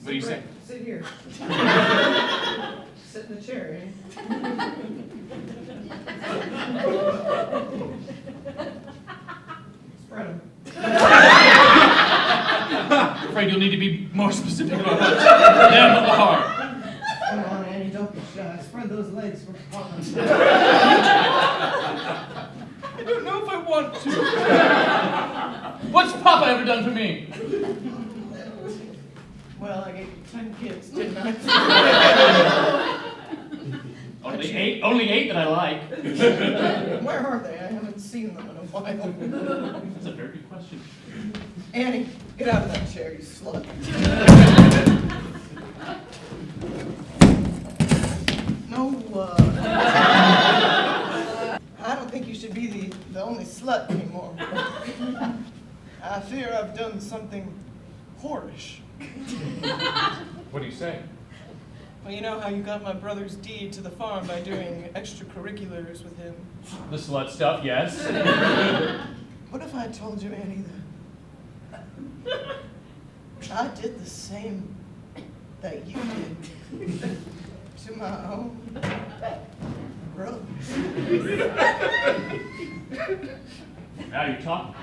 do you say? Sit here. Sit in the chair, eh? Spread them. I'm afraid you'll need to be more specific about what them are. Come on, Annie, don't be shy. Spread those legs for Papa. I don't know if I want to. What's Papa ever done for me? Well, I gave you 10 kids, didn't I? Only eight that I like. Where are they? I haven't seen them in a while. That's a very good question. Annie, get out of that chair, you slut. No, I don't think you should be the only slut anymore. I fear I've done something whorish. What do you say? Well, you know how you got my brother's deed to the farm by doing extracurriculars with him? The slut stuff, yes. What if I told you, Annie, that I did the same that you did to my own brother? Now you're talking.